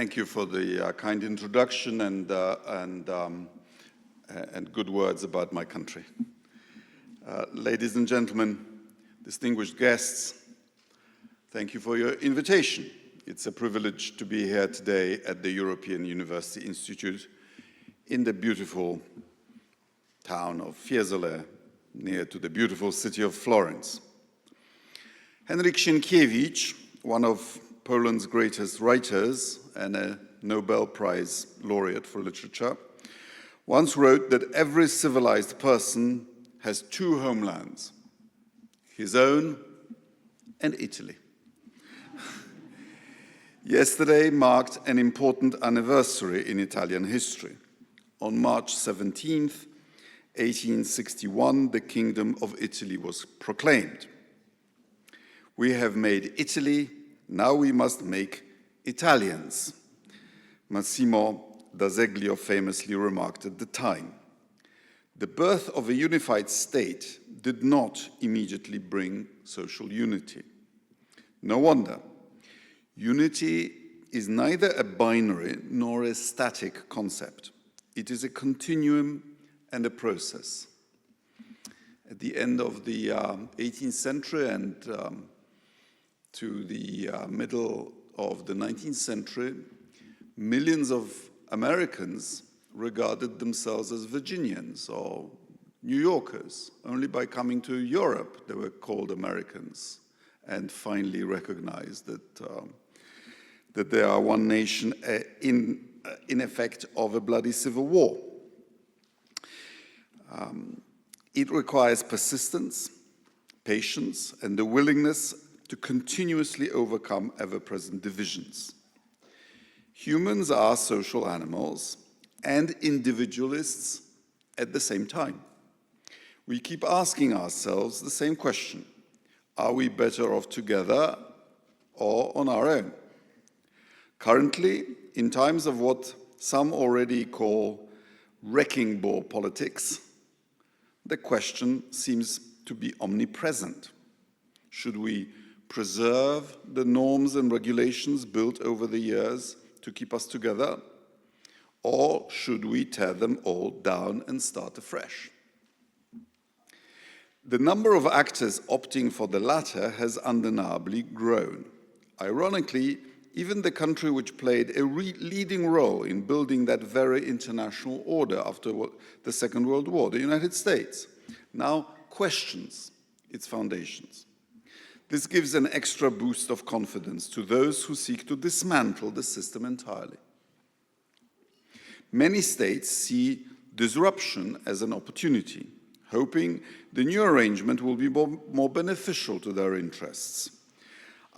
Thank you for the kind introduction and good words about my country. Ladies and gentlemen, distinguished guests, thank you for your invitation. It's a privilege to be here today at the European University Institute in the beautiful town of Fiesole, near to the beautiful city of Florence. Henryk Sienkiewicz, one of Poland's greatest writers and a Nobel Prize laureate for literature, once wrote that every civilized person has two homelands, his own and Italy. Yesterday marked an important anniversary in Italian history. On March 17th, 1861, the Kingdom of Italy was proclaimed. We have made Italy, now we must make Italians, Massimo d'Azeglio famously remarked at the time. The birth of a unified state did not immediately bring social unity. No wonder. Unity is neither a binary nor a static concept. It is a continuum and a process. At the end of the 18th century and to the middle of the 19th century, millions of Americans regarded themselves as Virginians or New Yorkers. Only by coming to Europe they were called Americans and finally recognized that they are one nation in effect of a bloody civil war. It requires persistence, patience, and the willingness to continuously overcome ever-present divisions. Humans are social animals and individualists at the same time. We keep asking ourselves the same question: are we better off together or on our own? Currently, in times of what some already call wrecking ball politics, the question seems to be omnipresent. Should we preserve the norms and regulations built over the years to keep us together, or should we tear them all down and start afresh? The number of actors opting for the latter has undeniably grown. Ironically, even the country which played a leading role in building that very international order after the Second World War, the United States, now questions its foundations. This gives an extra boost of confidence to those who seek to dismantle the system entirely. Many states see disruption as an opportunity, hoping the new arrangement will be more beneficial to their interests.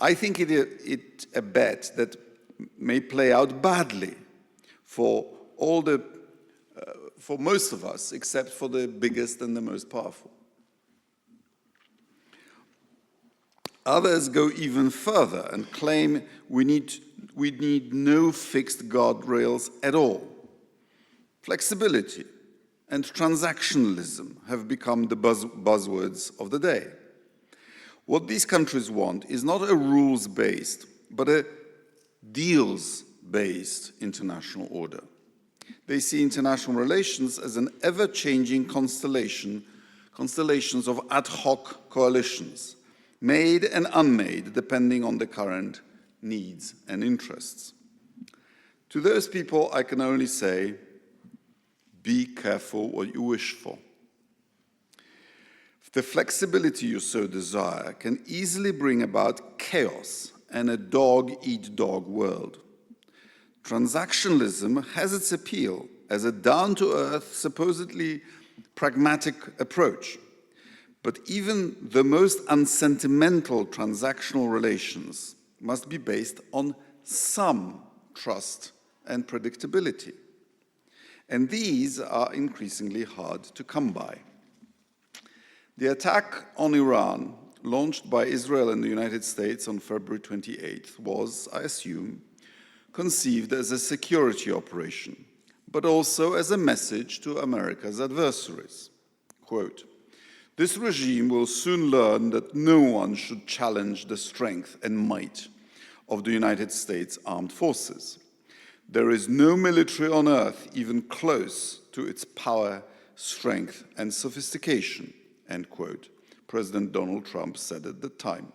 I think it a bet that may play out badly for most of us, except for the biggest and the most powerful. Others go even further and claim we need no fixed guardrails at all. Flexibility and transactionalism have become the buzzwords of the day. What these countries want is not a rules-based, but a deals-based international order. They see international relations as an ever-changing constellations of ad hoc coalitions, made and unmade, depending on the current needs and interests. To those people, I can only say, be careful what you wish for. The flexibility you so desire can easily bring about chaos and a dog-eat-dog world. Transactionalism has its appeal as a down-to-earth, supposedly pragmatic approach. But even the most unsentimental transactional relations must be based on some trust and predictability. And these are increasingly hard to come by. The attack on Iran, launched by Israel and the United States on February 28th, was, I assume, conceived as a security operation, but also as a message to America's adversaries. Quote, "This regime will soon learn that no one should challenge the strength and might of the United States armed forces. There is no military on earth even close to its power, strength, and sophistication, end quote, President Donald Trump said at the time.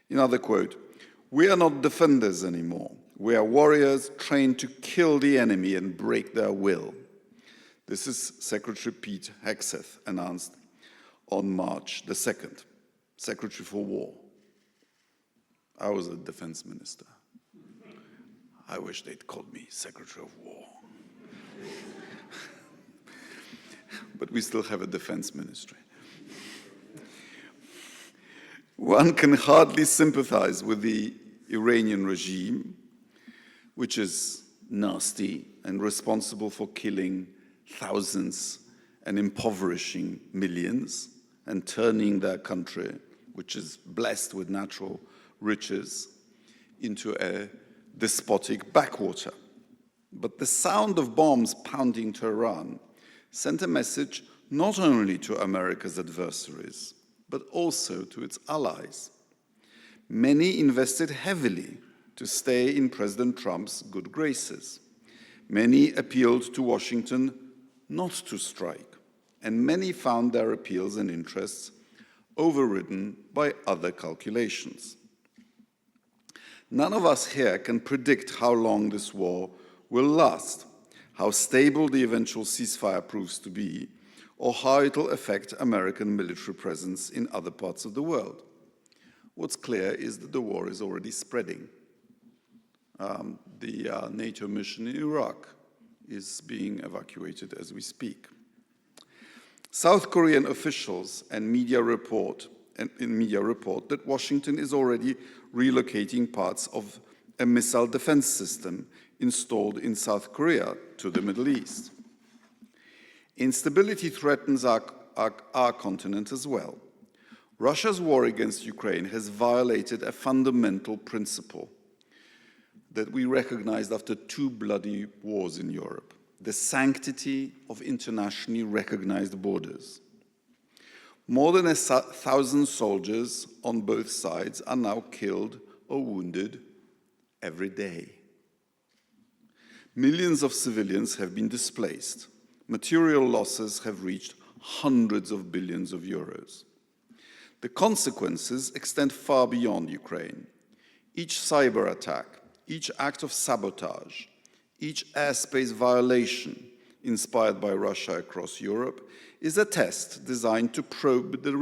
Another quote, we are not defenders anymore. We are warriors trained to kill the enemy and break their will. This is Secretary Pete Hegseth announced on March the 2nd, Secretary for War. I was a defense minister. I wish they'd called me Secretary of War. But we still have a defense ministry. One can hardly sympathize with the Iranian regime, which is nasty and responsible for killing thousands and impoverishing millions and turning their country, which is blessed with natural riches, into a despotic backwater. But the sound of bombs pounding Tehran sent a message not only to America's adversaries, but also to its allies. Many invested heavily to stay in President Trump's good graces. Many appealed to Washington not to strike, and many found their appeals and interests overridden by other calculations. None of us here can predict how long this war will last, how stable the eventual ceasefire proves to be, or how it will affect American military presence in other parts of the world. What's clear is that the war is already spreading. The NATO mission in Iraq is being evacuated as we speak. South Korean officials and media report that Washington is already relocating parts of a missile defense system installed in South Korea to the Middle East. Instability threatens our continent as well. Russia's war against Ukraine has violated a fundamental principle that we recognized after 2 bloody wars in Europe: the sanctity of internationally recognized borders. More than 1,000 soldiers on both sides are now killed or wounded every day. Millions of civilians have been displaced. Material losses have reached hundreds of billions of euros. The consequences extend far beyond Ukraine. Each cyber attack, each act of sabotage, each airspace violation inspired by Russia across Europe is a test designed to probe the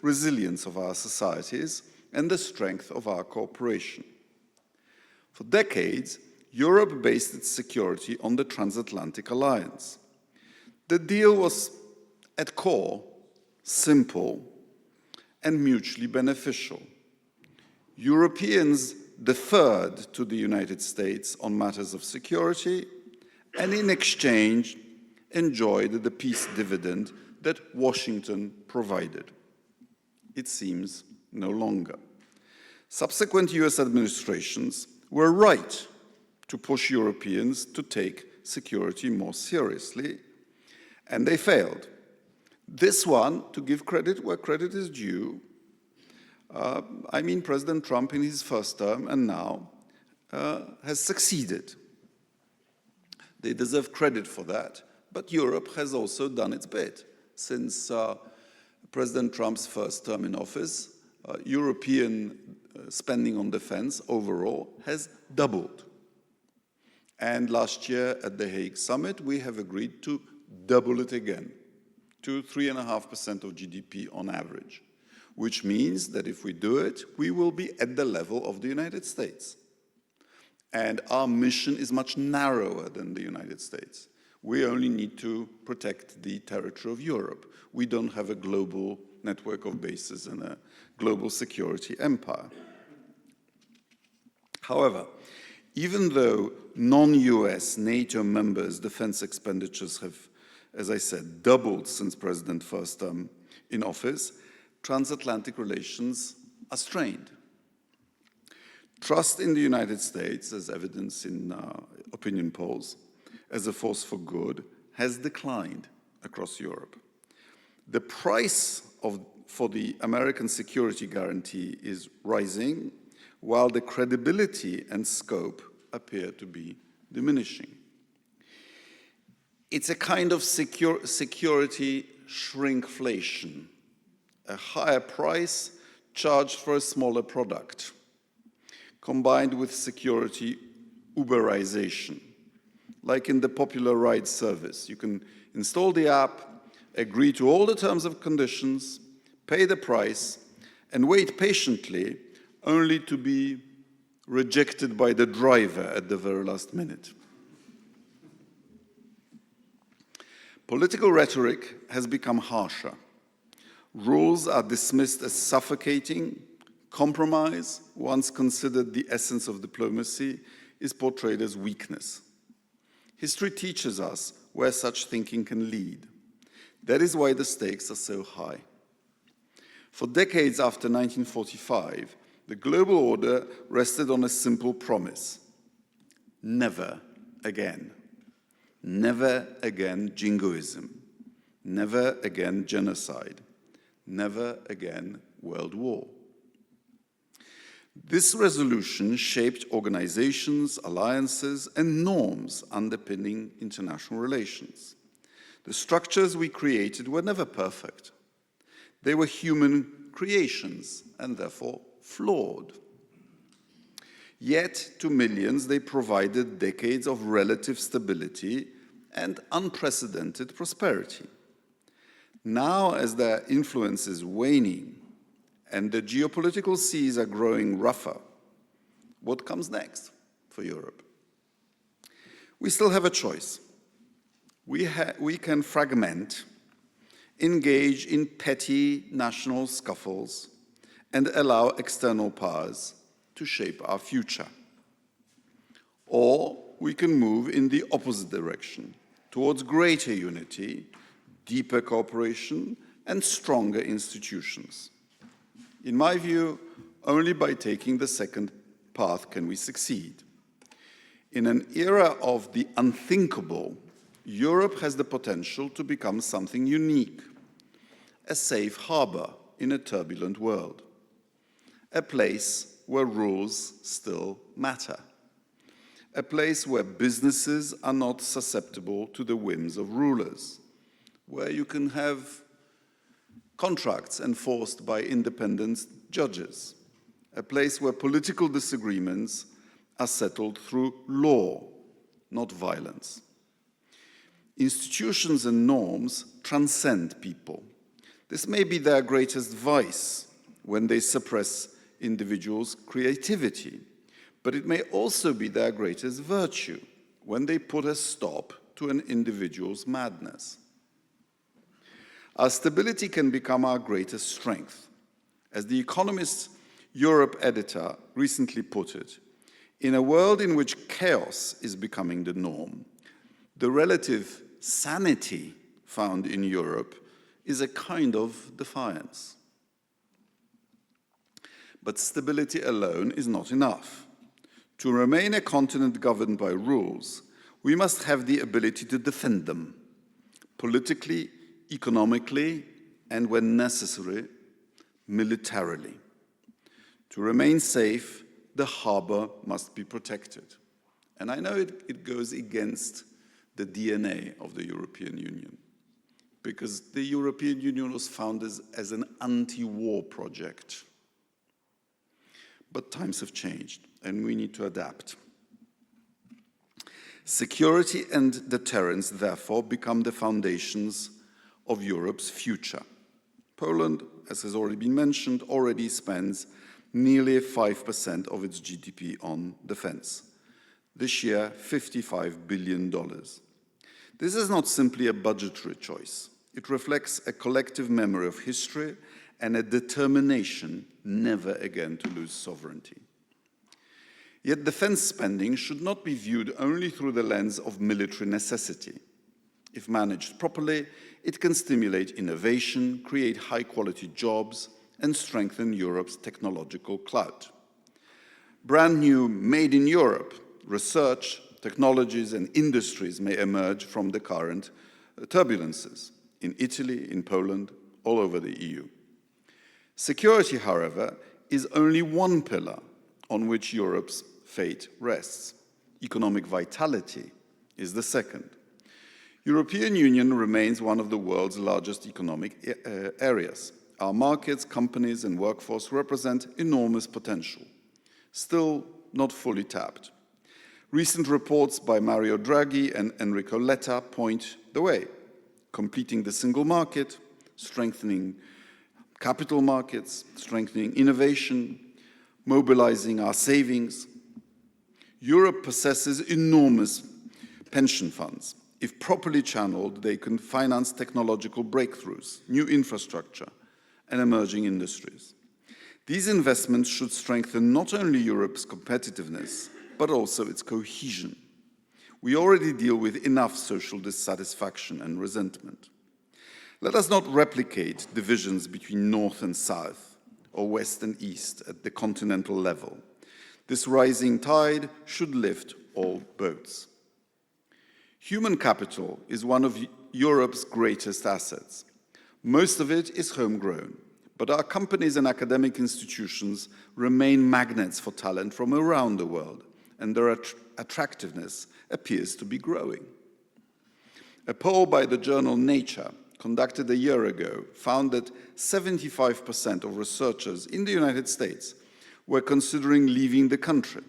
resilience of our societies and the strength of our cooperation. For decades, Europe based its security on the transatlantic alliance. The deal was, at core, simple and mutually beneficial. Europeans deferred to the United States on matters of security, and in exchange enjoyed the peace dividend that Washington provided. It seems no longer. Subsequent US administrations were right to push Europeans to take security more seriously, and they failed. This one, to give credit where credit is due, President Trump in his first term and now has succeeded. They deserve credit for that, but Europe has also done its bit. Since President Trump's first term in office, European spending on defense overall has doubled. And last year at the Hague summit, we have agreed to double it again to 3.5% of GDP on average, which means that if we do it, we will be at the level of the United States. And our mission is much narrower than the United States. We only need to protect the territory of Europe. We don't have a global network of bases and a global security empire. However, even though non-US NATO members' defense expenditures have, as I said, doubled since President's first term in office, transatlantic relations are strained. Trust in the United States, as evidenced in opinion polls, as a force for good, has declined across Europe. The price for the American security guarantee is rising, while the credibility and scope appear to be diminishing. It's a kind of security shrinkflation, a higher price charged for a smaller product, combined with security Uberization. Like in the popular ride service, you can install the app, agree to all the terms and conditions, pay the price, and wait patiently only to be rejected by the driver at the very last minute. Political rhetoric has become harsher. Rules are dismissed as suffocating. Compromise, once considered the essence of diplomacy, is portrayed as weakness. History teaches us where such thinking can lead. That is why the stakes are so high. For decades after 1945, the global order rested on a simple promise: never again. Never again jingoism. Never again genocide. Never again world war. This resolution shaped organizations, alliances, and norms underpinning international relations. The structures we created were never perfect. They were human creations and therefore flawed. Yet, to millions, they provided decades of relative stability and unprecedented prosperity. Now, as their influence is waning and the geopolitical seas are growing rougher, what comes next for Europe? We still have a choice. We can fragment, engage in petty national scuffles, and allow external powers to shape our future. Or we can move in the opposite direction, towards greater unity, deeper cooperation, and stronger institutions. In my view, only by taking the second path can we succeed. In an era of the unthinkable, Europe has the potential to become something unique, a safe harbor in a turbulent world, a place where rules still matter, a place where businesses are not susceptible to the whims of rulers, where you can have contracts enforced by independent judges, a place where political disagreements are settled through law, not violence. Institutions and norms transcend people. This may be their greatest vice when they suppress individuals' creativity, but it may also be their greatest virtue when they put a stop to an individual's madness. Our stability can become our greatest strength. As The Economist's Europe editor recently put it, in a world in which chaos is becoming the norm, the relative sanity found in Europe is a kind of defiance. But stability alone is not enough. To remain a continent governed by rules, we must have the ability to defend them, politically, economically, and when necessary, militarily. To remain safe, the harbor must be protected. And I know it goes against the DNA of the European Union, because the European Union was founded as an anti-war project. But times have changed, and we need to adapt. Security and deterrence, therefore, become the foundations of Europe's future. Poland, as has already been mentioned, already spends nearly 5% of its GDP on defense. This year, $55 billion. This is not simply a budgetary choice. It reflects a collective memory of history and a determination never again to lose sovereignty. Yet defense spending should not be viewed only through the lens of military necessity. If managed properly, it can stimulate innovation, create high-quality jobs, and strengthen Europe's technological clout. Brand new Made in Europe research, technologies, and industries may emerge from the current turbulences in Italy, in Poland, all over the EU. Security, however, is only one pillar on which Europe's fate rests. Economic vitality is the second. European Union remains one of the world's largest economic areas. Our markets, companies, and workforce represent enormous potential, still not fully tapped. Recent reports by Mario Draghi and Enrico Letta point the way, completing the single market, strengthening capital markets, strengthening innovation, mobilizing our savings. Europe possesses enormous pension funds. If properly channeled, they can finance technological breakthroughs, new infrastructure, and emerging industries. These investments should strengthen not only Europe's competitiveness, but also its cohesion. We already deal with enough social dissatisfaction and resentment. Let us not replicate divisions between North and South, or West and East at the continental level. This rising tide should lift all boats. Human capital is one of Europe's greatest assets. Most of it is homegrown, but our companies and academic institutions remain magnets for talent from around the world, and their attractiveness appears to be growing. A poll by the journal Nature, conducted a year ago, found that 75% of researchers in the United States were considering leaving the country.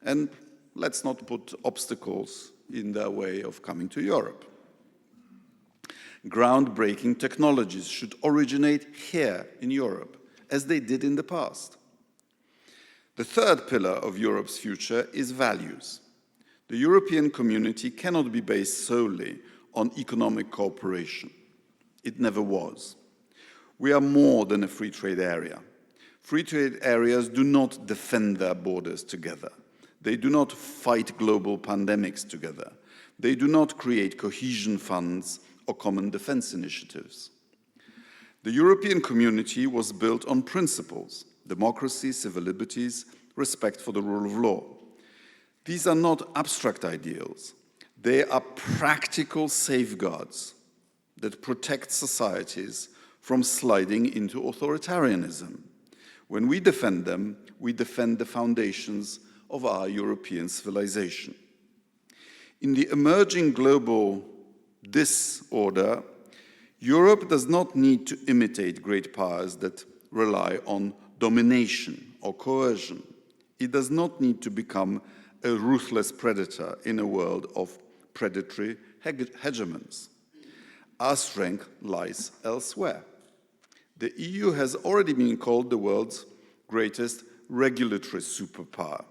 And let's not put obstacles in their way of coming to Europe. Groundbreaking technologies should originate here in Europe, as they did in the past. The third pillar of Europe's future is values. The European community cannot be based solely on economic cooperation. It never was. We are more than a free trade area. Free trade areas do not defend their borders together. They do not fight global pandemics together. They do not create cohesion funds or common defense initiatives. The European community was built on principles: democracy, civil liberties, respect for the rule of law. These are not abstract ideals. They are practical safeguards that protect societies from sliding into authoritarianism. When we defend them, we defend the foundations of our European civilization. In the emerging global disorder, Europe does not need to imitate great powers that rely on domination or coercion. It does not need to become a ruthless predator in a world of predatory hegemons. Our strength lies elsewhere. The EU has already been called the world's greatest regulatory superpower.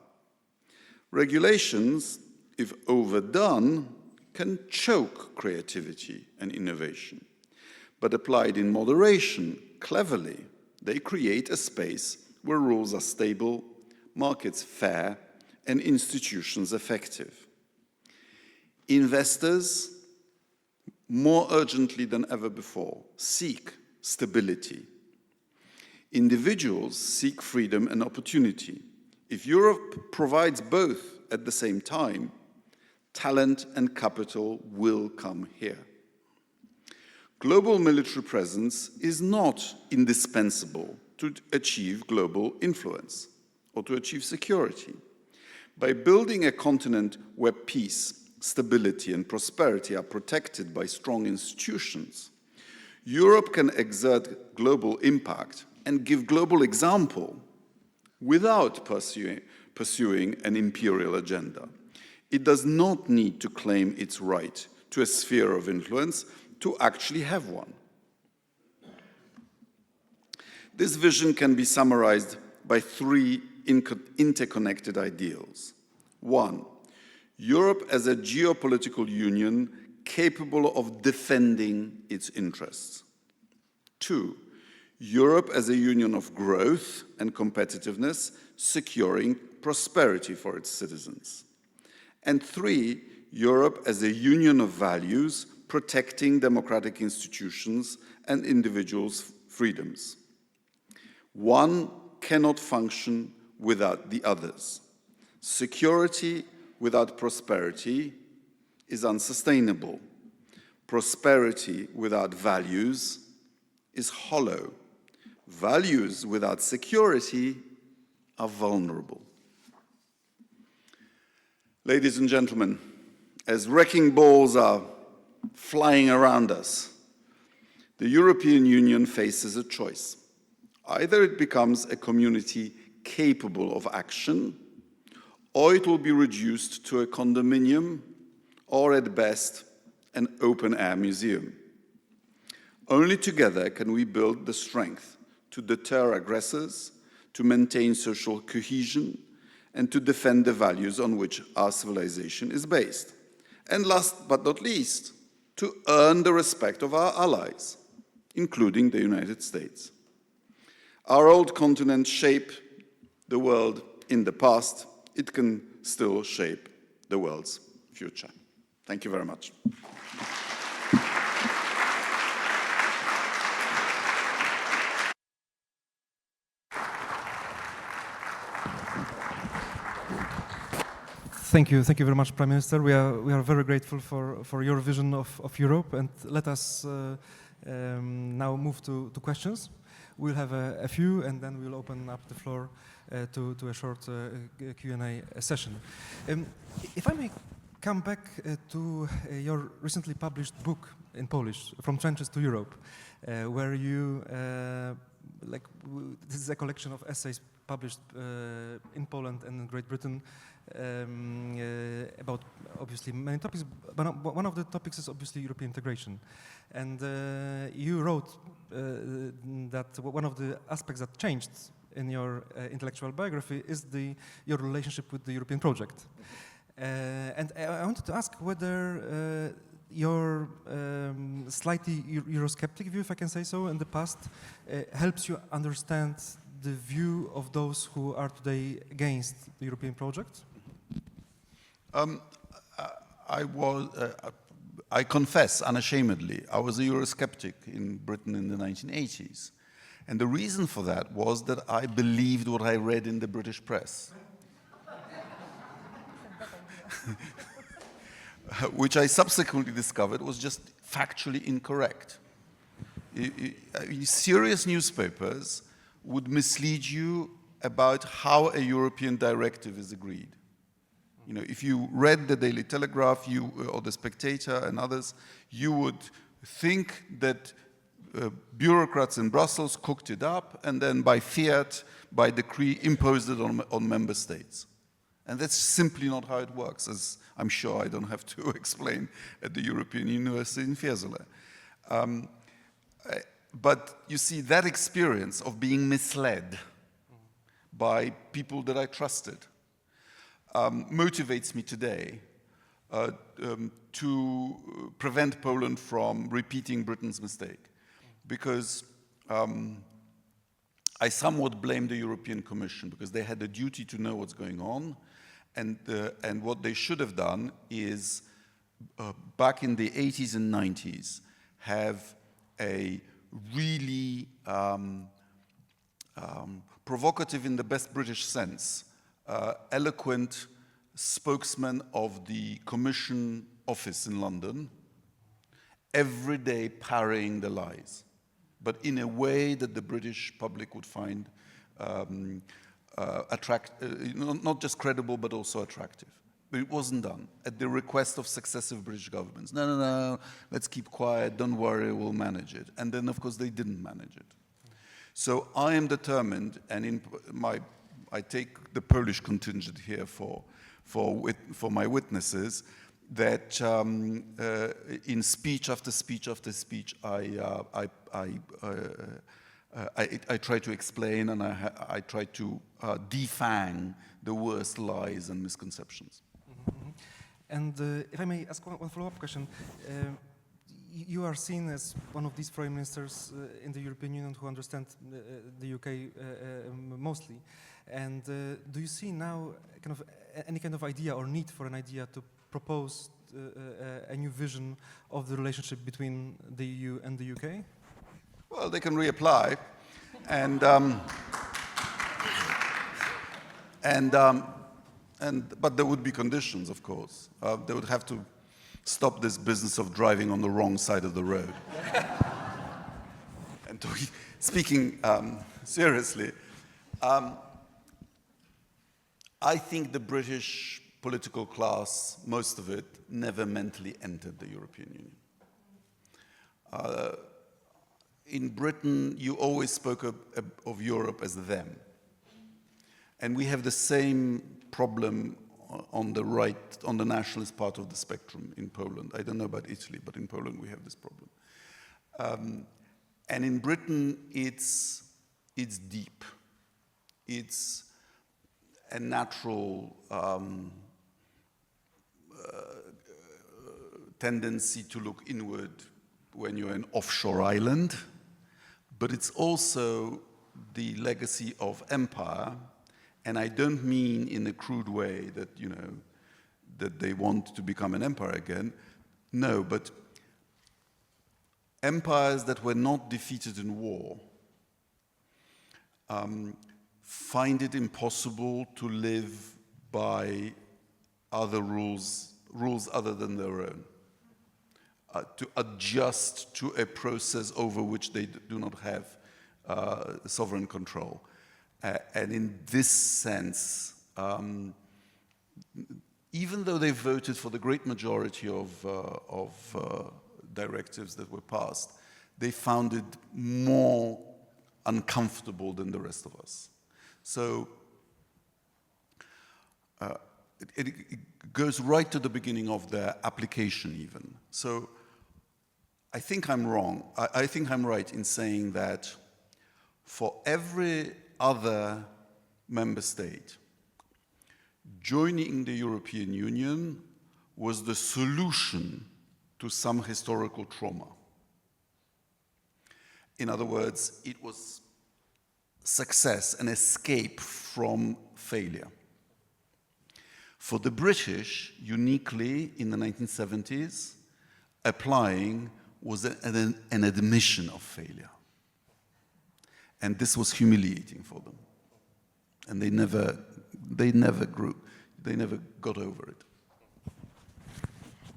Regulations, if overdone, can choke creativity and innovation. But applied in moderation, cleverly, they create a space where rules are stable, markets fair, and institutions effective. Investors, more urgently than ever before, seek stability. Individuals seek freedom and opportunity. If Europe provides both at the same time, talent and capital will come here. Global military presence is not indispensable to achieve global influence or to achieve security. By building a continent where peace, stability, and prosperity are protected by strong institutions, Europe can exert global impact and give global example without pursuing an imperial agenda. It does not need to claim its right to a sphere of influence to actually have one. This vision can be summarized by three interconnected ideals. One, Europe as a geopolitical union capable of defending its interests. Two, Europe as a union of growth and competitiveness, securing prosperity for its citizens. And three, Europe as a union of values, protecting democratic institutions and individuals' freedoms. One cannot function without the others. Security without prosperity is unsustainable. Prosperity without values is hollow. Values without security are vulnerable. Ladies and gentlemen, as wrecking balls are flying around us, the European Union faces a choice. Either it becomes a community capable of action, or it will be reduced to a condominium, or at best, an open-air museum. Only together can we build the strength to deter aggressors, to maintain social cohesion, and to defend the values on which our civilization is based. And last but not least, to earn the respect of our allies, including the United States. Our old continent shaped the world in the past. It can still shape the world's future. Thank you very much. Thank you very much, Prime Minister. We are very grateful for your vision of Europe, and let us now move to questions. We'll have a few, and then we'll open up the floor to a short Q&A session. If I may come back to your recently published book in Polish, From Trenches to Europe, where you, this is a collection of essays published in Poland and in Great Britain about obviously many topics, but one of the topics is obviously European integration. And you wrote that one of the aspects that changed in your intellectual biography is your relationship with the European project. And I wanted to ask whether your slightly Eurosceptic view, if I can say so, in the past helps you understand the view of those who are today against the European project? I confess unashamedly, I was a Eurosceptic in Britain in the 1980s. And the reason for that was that I believed what I read in the British press. Which I subsequently discovered was just factually incorrect. Serious newspapers would mislead you about how a European directive is agreed. You know, if you read the Daily Telegraph or the Spectator and others, you would think that bureaucrats in Brussels cooked it up and then by fiat, by decree, imposed it on member states. And that's simply not how it works, as I'm sure I don't have to explain at the European University in Fiesole. But you see, that experience of being misled by people that I trusted motivates me today to prevent Poland from repeating Britain's mistake. Because I somewhat blame the European Commission, because they had a duty to know what's going on. And what they should have done is, back in the 80s and 90s, have a really provocative, in the best British sense, eloquent spokesman of the Commission office in London, every day parrying the lies, but in a way that the British public would find not just credible, but also attractive. But it wasn't done at the request of successive British governments. No, let's keep quiet, don't worry, we'll manage it. And then, of course, they didn't manage it. So I am determined, and I take the Polish contingent here for my witnesses, that in speech after speech after speech, I try to explain and I try to defang the worst lies and misconceptions. Mm-hmm. And if I may ask one follow-up question, you are seen as one of these foreign ministers in the European Union who understand the UK mostly. And do you see now any kind of idea or need for an idea to propose a new vision of the relationship between the EU and the UK? Well, they can reapply, but there would be conditions, of course. They would have to stop this business of driving on the wrong side of the road. And speaking seriously, I think the British political class, most of it, never mentally entered the European Union. In Britain, you always spoke of Europe as them. And we have the same problem on the right, on the nationalist part of the spectrum in Poland. I don't know about Italy, but in Poland we have this problem. And in Britain, it's deep. It's a natural tendency to look inward when you're an offshore island, but it's also the legacy of empire. And I don't mean in a crude way that, you know, that they want to become an empire again. No, but empires that were not defeated in war find it impossible to live by other rules other than their own, to adjust to a process over which they do not have sovereign control. And in this sense, even though they voted for the great majority of directives that were passed, they found it more uncomfortable than the rest of us. So it goes right to the beginning of their application even. So I think I'm wrong. I think I'm right in saying that for every other member state, joining the European Union was the solution to some historical trauma. In other words, it was success, an escape from failure. For the British, uniquely in the 1970s, applying was an admission of failure. And this was humiliating for them. And they never got over it.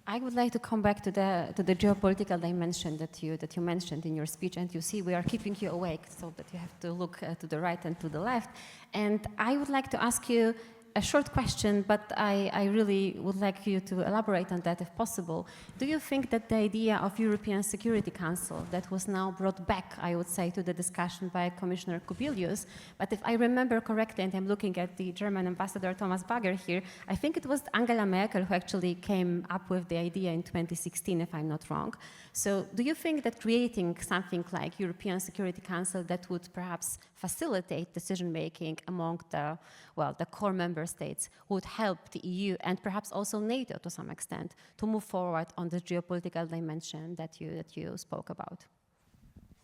I would like to come back to the geopolitical dimension that you mentioned in your speech, and you see we are keeping you awake, so that you have to look to the right and to the left. And I would like to ask you a short question, but I really would like you to elaborate on that if possible. Do you think that the idea of European Security Council that was now brought back, I would say, to the discussion by Commissioner Kubilius, but if I remember correctly, and I'm looking at the German ambassador Thomas Bagger here, I think it was Angela Merkel who actually came up with the idea in 2016, if I'm not wrong. So do you think that creating something like European Security Council that would perhaps facilitate decision-making among the core member states would help the EU and perhaps also NATO to some extent to move forward on the geopolitical dimension that you spoke about?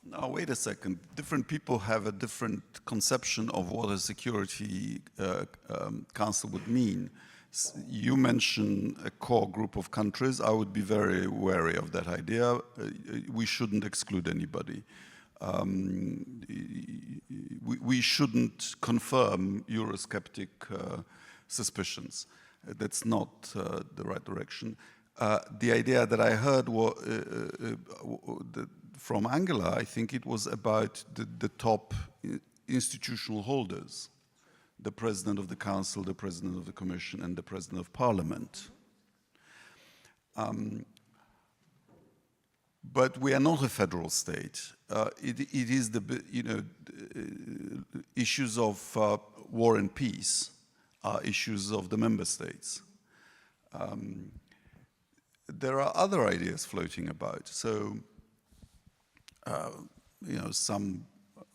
Now, wait a second. Different people have a different conception of what a security council would mean. You mention a core group of countries. I would be very wary of that idea. We shouldn't exclude anybody. We shouldn't confirm Eurosceptic suspicions. That's not the right direction. The idea that I heard from Angela, I think it was about the top institutional holders, the President of the Council, the President of the Commission, and the President of Parliament. But we are not a federal state. It is issues of war and peace are issues of the member states. There are other ideas floating about. So, some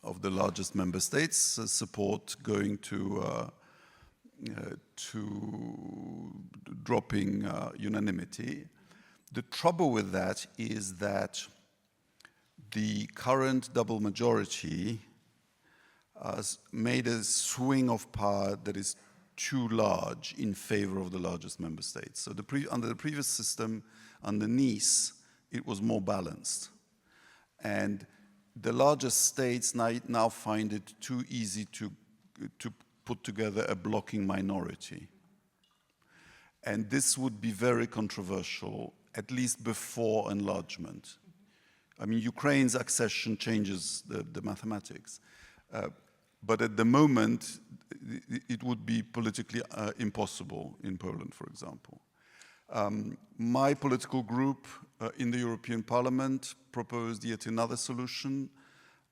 of the largest member states support going to dropping unanimity. The trouble with that is that the current double majority has made a swing of power that is too large in favor of the largest member states. So under the previous system, under Nice, it was more balanced. And the largest states now find it too easy to put together a blocking minority. And this would be very controversial, at least before enlargement. I mean, Ukraine's accession changes the mathematics. But at the moment, it would be politically impossible in Poland, for example. My political group in the European Parliament proposed yet another solution,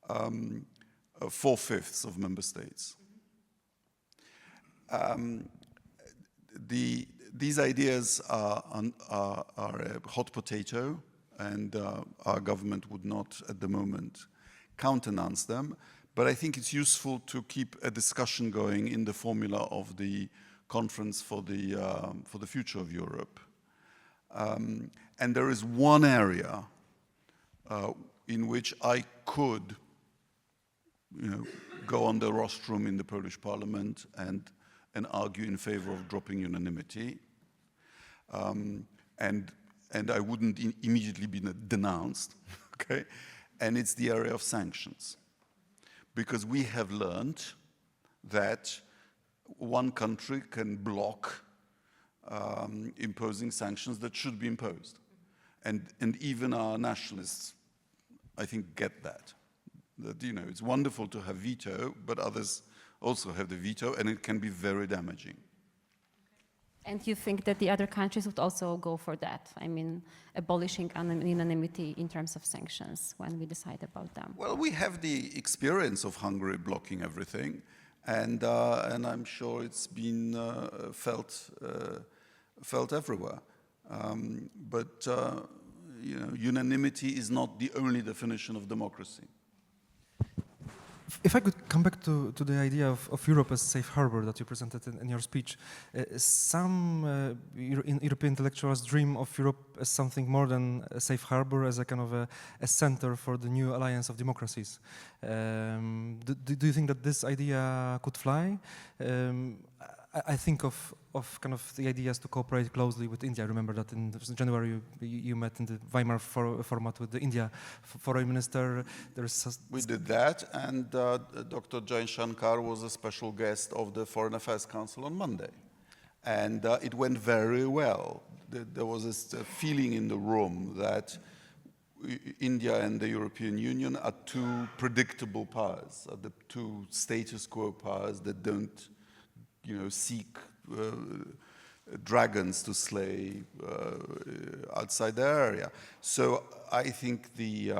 4/5 of member states. These ideas are a hot potato, and our government would not, at the moment, countenance them. But I think it's useful to keep a discussion going in the formula of the conference for the future of Europe. And there is one area in which I could, go on the rostrum in the Polish Parliament and argue in favor of dropping unanimity, and I wouldn't immediately be denounced. Okay, and it's the area of sanctions. Because we have learned that one country can block imposing sanctions that should be imposed. And even our nationalists, I think, get that. That, it's wonderful to have veto, but others also have the veto, and it can be very damaging. And you think that the other countries would also go for that? I mean, abolishing unanimity in terms of sanctions when we decide about them? Well, we have the experience of Hungary blocking everything, and I'm sure it's been felt everywhere. But unanimity is not the only definition of democracy. If I could come back to the idea of Europe as safe harbor that you presented in your speech, some European intellectuals dream of Europe as something more than a safe harbor, as a kind of a center for the new alliance of democracies. Do you think that this idea could fly? I think of kind of the ideas to cooperate closely with India. I remember that in January you met in the Weimar format with the India foreign minister. We did that, and Dr. Jain Shankar was a special guest of the Foreign Affairs Council on Monday. And it went very well. There was this feeling in the room that India and the European Union are two predictable powers, are the two status quo powers that don't seek dragons to slay outside their area. So I think the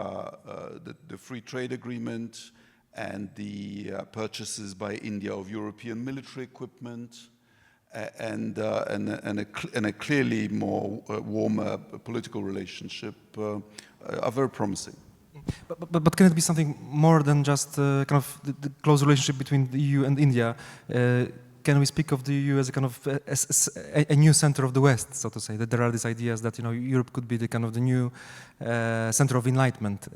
free trade agreement and the purchases by India of European military equipment and a clearly more warmer political relationship are very promising. But can it be something more than just kind of the close relationship between the EU and India? Can we speak of the EU as a kind of a new center of the West, so to say? That there are these ideas that Europe could be the kind of the new center of enlightenment,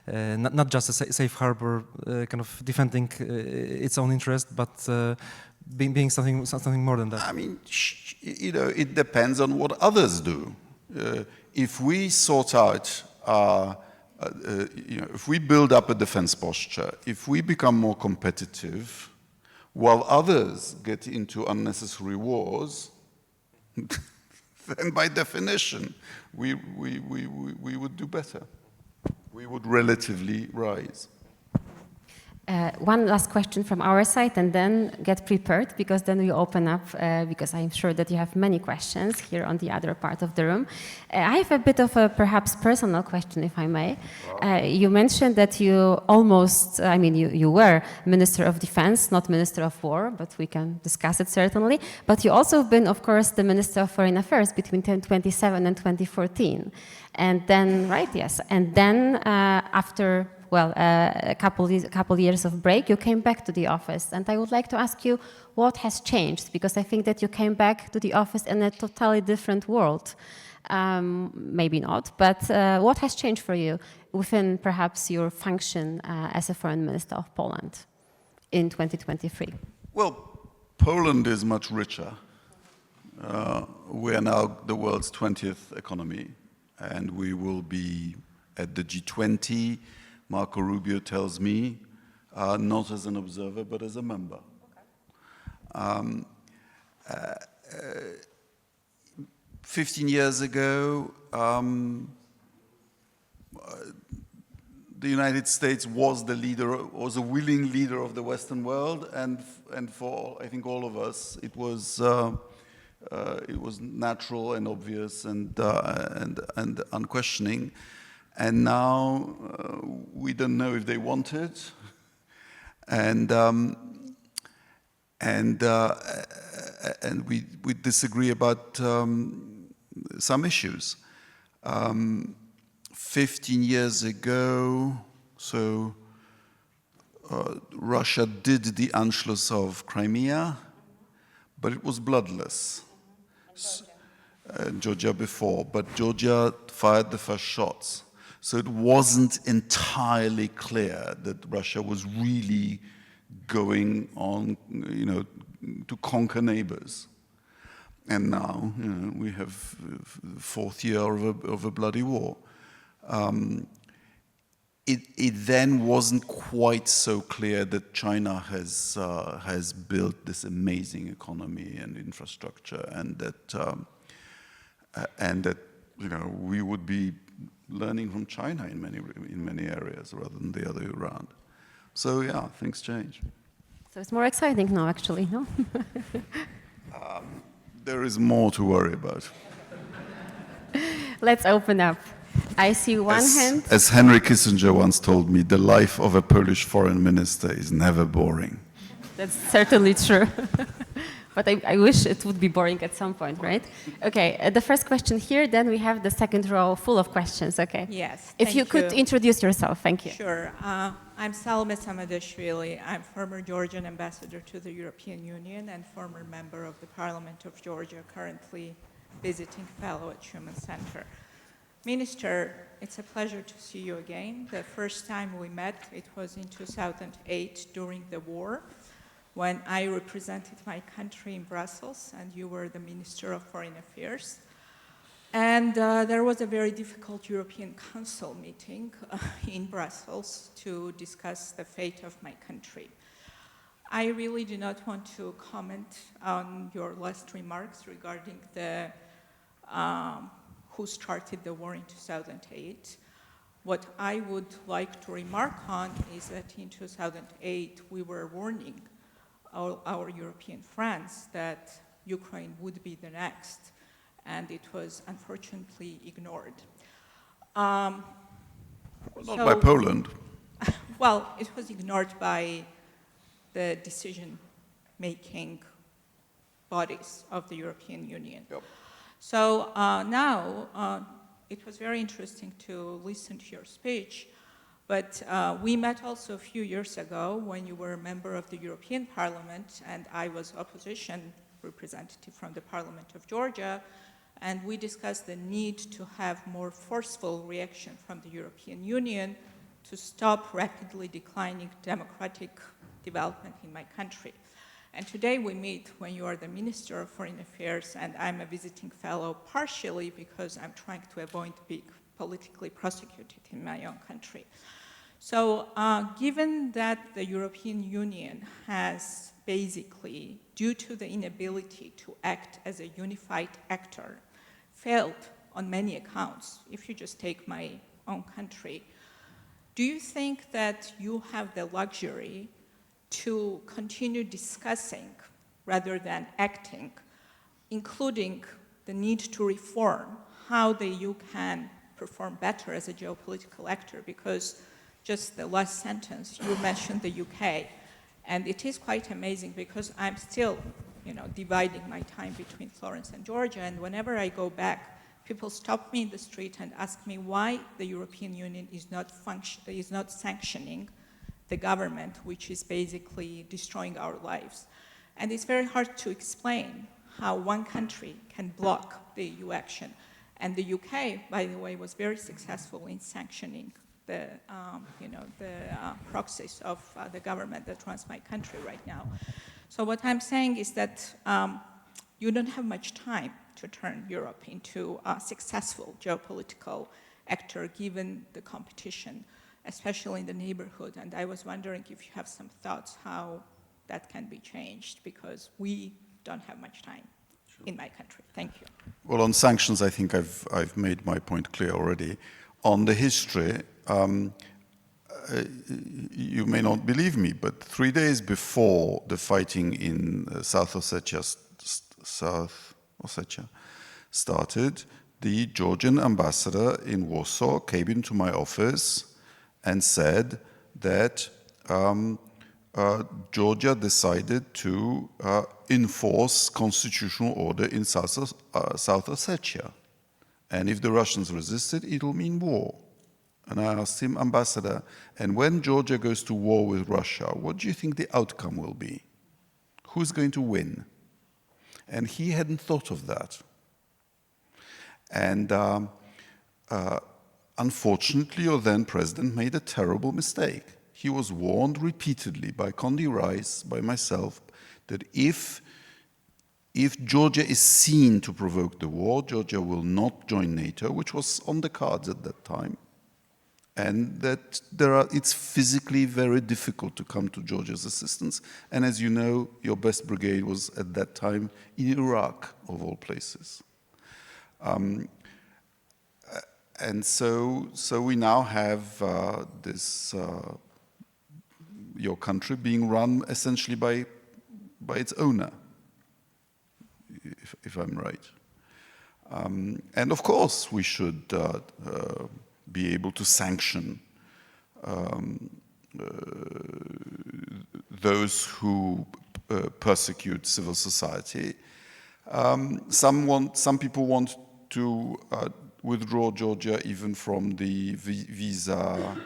not just a safe harbor, kind of defending its own interest, but being something more than that. I mean, it depends on what others do. If we sort out if we build up a defense posture, if we become more competitive, while others get into unnecessary wars, then by definition, we would do better. We would relatively rise. One last question from our side, and then get prepared, because then we open up, because I'm sure that you have many questions here on the other part of the room. I have a bit of a perhaps personal question, if I may. You mentioned that you almost, you were Minister of Defense, not Minister of War, but we can discuss it certainly. But you also have been, of course, the Minister of Foreign Affairs between 2007 and 2014. And then, right, yes. And then after a couple years of break, you came back to the office. And I would like to ask you, what has changed? Because I think that you came back to the office in a totally different world. Maybe not, but what has changed for you within perhaps your function as a foreign minister of Poland in 2023? Well, Poland is much richer. We are now the world's 20th economy, and we will be at the G20. Marco Rubio tells me, not as an observer, but as a member. Okay. 15 years ago, the United States was the leader, was a willing leader of the Western world, and for I think all of us, it was natural and obvious and unquestioning. And now we don't know if they want it, and we disagree about some issues. 15 years ago, so Russia did the Anschluss of Crimea, but it was bloodless. Georgia before, but Georgia fired the first shots. So it wasn't entirely clear that Russia was really going on, to conquer neighbors. And now, we have the fourth year of a bloody war. It then wasn't quite so clear that China has built this amazing economy and infrastructure, and that we would be learning from China in many areas rather than the other way around. So yeah, things change. So it's more exciting now, actually, no? There is more to worry about. Let's open up. I see one hand. As Henry Kissinger once told me, the life of a Polish foreign minister is never boring. That's certainly true. But I wish it would be boring at some point, right? Okay, the first question here, then we have the second row full of questions, okay? Yes, If you could introduce yourself, thank you. Sure. I'm Salome Samadashvili. I'm former Georgian ambassador to the European Union and former member of the Parliament of Georgia, currently visiting fellow at Schumann Center. Minister, it's a pleasure to see you again. The first time we met, it was in 2008 during the war, when I represented my country in Brussels and you were the Minister of Foreign Affairs. And there was a very difficult European Council meeting in Brussels to discuss the fate of my country. I really do not want to comment on your last remarks regarding the who started the war in 2008. What I would like to remark on is that in 2008 we were warning our European friends that Ukraine would be the next, and it was unfortunately ignored. Not by Poland. Well, it was ignored by the decision-making bodies of the European Union. Yep. So now, it was very interesting to listen to your speech, but we met also a few years ago when you were a member of the European Parliament and I was opposition representative from the Parliament of Georgia, and we discussed the need to have more forceful reaction from the European Union to stop rapidly declining democratic development in my country. And today we meet when you are the Minister of Foreign Affairs and I'm a visiting fellow partially because I'm trying to avoid being politically prosecuted in my own country. So given that the European Union has basically, due to the inability to act as a unified actor, failed on many accounts, if you just take my own country, do you think that you have the luxury to continue discussing rather than acting, including the need to reform how the EU can perform better as a geopolitical actor? Because just the last sentence, you mentioned the UK, and it is quite amazing because I'm still, dividing my time between Florence and Georgia, and whenever I go back, people stop me in the street and ask me why the European Union is not sanctioning the government, which is basically destroying our lives. And it's very hard to explain how one country can block the EU action. And the UK, by the way, was very successful in sanctioning the proxies of the government that runs my country right now. So what I'm saying is that you don't have much time to turn Europe into a successful geopolitical actor given the competition, especially in the neighborhood. And I was wondering if you have some thoughts how that can be changed, because we don't have much time in my country. Thank you. Well, on sanctions, I think I've made my point clear already. On the history, you may not believe me, but 3 days before the fighting in South Ossetia started, the Georgian ambassador in Warsaw came into my office and said that Georgia decided to enforce constitutional order in South Ossetia. And if the Russians resisted, it'll mean war. And I asked him, Ambassador, and when Georgia goes to war with Russia, what do you think the outcome will be? Who's going to win? And he hadn't thought of that. And unfortunately, your then president made a terrible mistake. He was warned repeatedly by Condi Rice, by myself, that if Georgia is seen to provoke the war, Georgia will not join NATO, which was on the cards at that time, and that it's physically very difficult to come to Georgia's assistance. And as you know, your best brigade was at that time in Iraq, of all places. And so we now have your country being run essentially by its owner, if I'm right. And of course, we should be able to sanction those who persecute civil society. Some people want to withdraw Georgia even from the visa,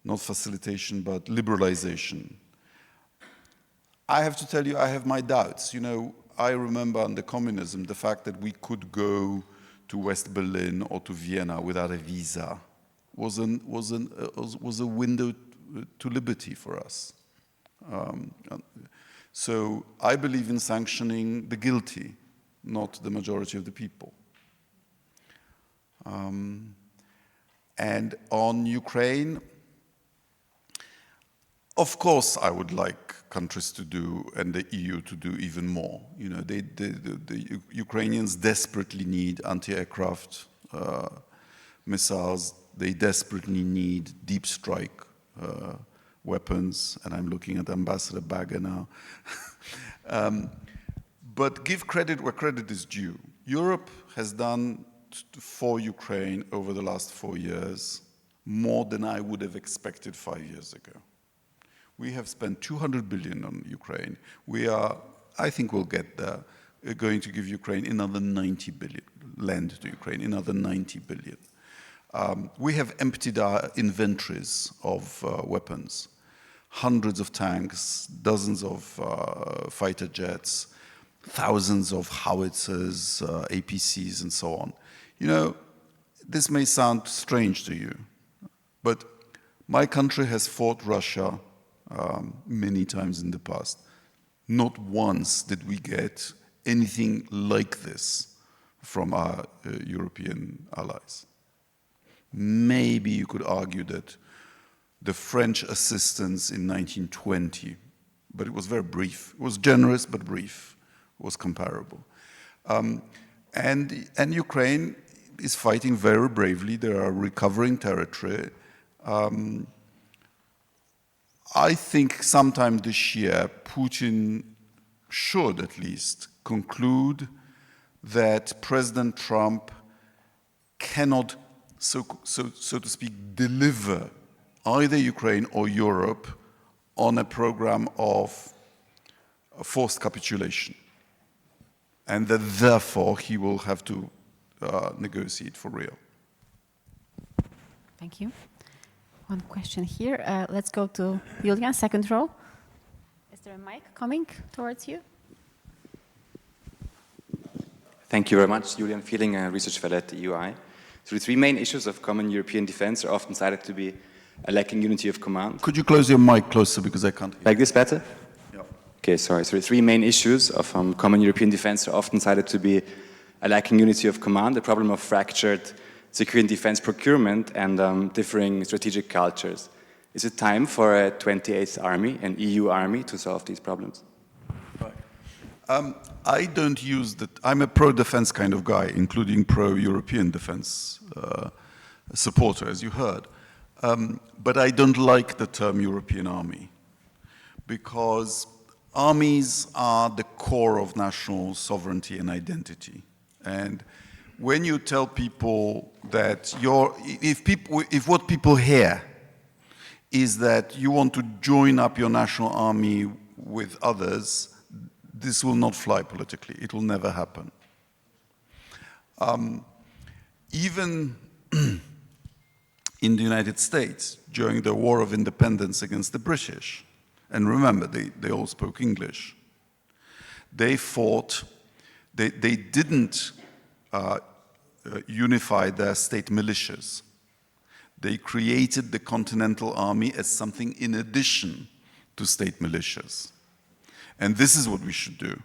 not facilitation, but liberalization. I have to tell you, I have my doubts. You know, I remember under communism, the fact that we could go to West Berlin or to Vienna without a visa was a window to liberty for us. So I believe in sanctioning the guilty, not the majority of the people. And on Ukraine, of course, I would like countries to do, and the EU to do even more. You know, the Ukrainians desperately need anti-aircraft missiles. They desperately need deep strike weapons, and I'm looking at Ambassador Baga now. But give credit where credit is due. Europe has done for Ukraine over the last 4 years more than I would have expected 5 years ago. We have spent 200 billion on Ukraine. We are, I think we'll get there, going to give Ukraine another 90 billion, lend to Ukraine another 90 billion. We have emptied our inventories of weapons, hundreds of tanks, dozens of fighter jets, thousands of howitzers, APCs, and so on. You know, this may sound strange to you, but my country has fought Russia many times in the past. Not once did we get anything like this from our European allies. Maybe you could argue that the French assistance in 1920, but it was very brief. It was generous but brief. It was comparable. And Ukraine is fighting very bravely. They are recovering territory. I think sometime this year, Putin should at least conclude that President Trump cannot, so to speak, deliver either Ukraine or Europe on a program of forced capitulation, and that therefore he will have to negotiate for real. Thank you. One question here. Let's go to Julian, second row. Is there a mic coming towards you? Thank you very much. Julian Feeling, a research fellow at the UI. So the three main issues of common European defense are often cited to be a lacking unity of command. Could you close your mic closer because I can't hear. Like this better? Yeah. Okay, sorry. So the three main issues of common European defense are often cited to be a lacking unity of command, the problem of fractured security and defense procurement, and differing strategic cultures. Is it time for a 28th Army, an EU army, to solve these problems? Right. I don't use that. I'm a pro-defense kind of guy, including pro-European defense supporter, as you heard. But I don't like the term European army, because armies are the core of national sovereignty and identity. And when you tell people that if what people hear is that you want to join up your national army with others, this will not fly politically. It will never happen. Even in the United States, during the War of Independence against the British, and remember, they all spoke English, they fought, they didn't unify their state militias. They created the Continental Army as something in addition to state militias. And this is what we should do.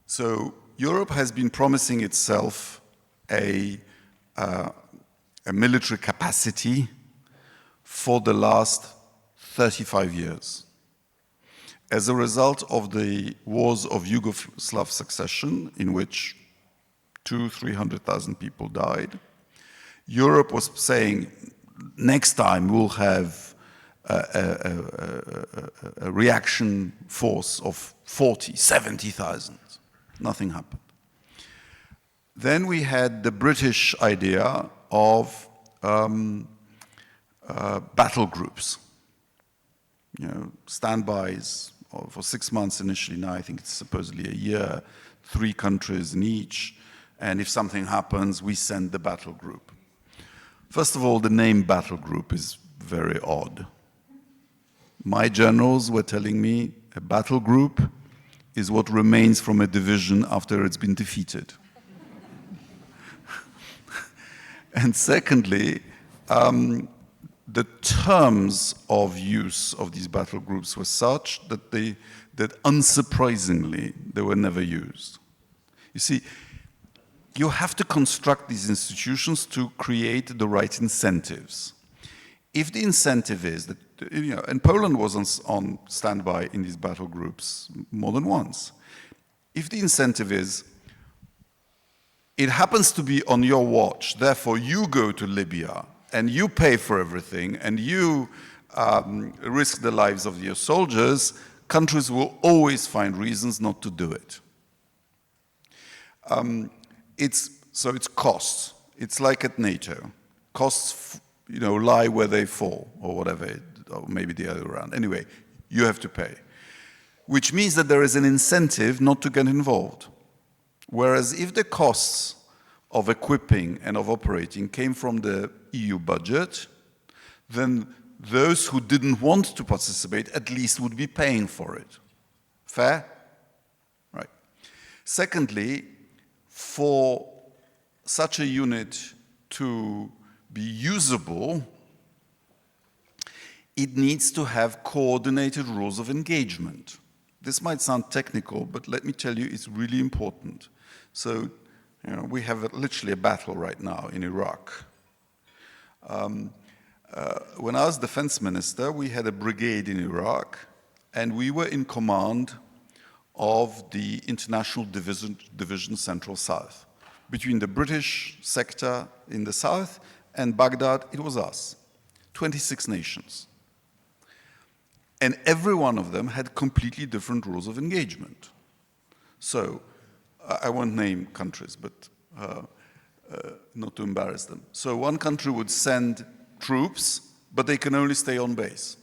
So Europe has been promising itself a military capacity for the last 35 years. As a result of the wars of Yugoslav succession, in which 200,000-300,000 people died, Europe was saying, next time we'll have a reaction force of 40,000, 70,000. Nothing happened. Then we had the British idea of battle groups, standbys for 6 months initially. Now I think it's supposedly a year, 3 countries in each. And if something happens, we send the battle group. First of all, the name battle group is very odd. My generals were telling me a battle group is what remains from a division after it's been defeated. And secondly, the terms of use of these battle groups were such that unsurprisingly, they were never used. You see, you have to construct these institutions to create the right incentives. If the incentive is that, and Poland was on standby in these battle groups more than once. If the incentive is, it happens to be on your watch, therefore you go to Libya and you pay for everything and you risk the lives of your soldiers, countries will always find reasons not to do it. So it's costs. It's like at NATO. Costs, lie where they fall, or whatever, or maybe the other way around. Anyway, you have to pay. Which means that there is an incentive not to get involved. Whereas if the costs of equipping and of operating came from the EU budget, then those who didn't want to participate at least would be paying for it. Fair? Right. Secondly, for such a unit to be usable, it needs to have coordinated rules of engagement. This might sound technical, but let me tell you, it's really important. So, we have literally a battle right now in Iraq. When I was defense minister, we had a brigade in Iraq, and we were in command of the International Division Central South. Between the British sector in the south and Baghdad, it was us, 26 nations. And every one of them had completely different rules of engagement. So, I won't name countries, but not to embarrass them. So one country would send troops, but they can only stay on base.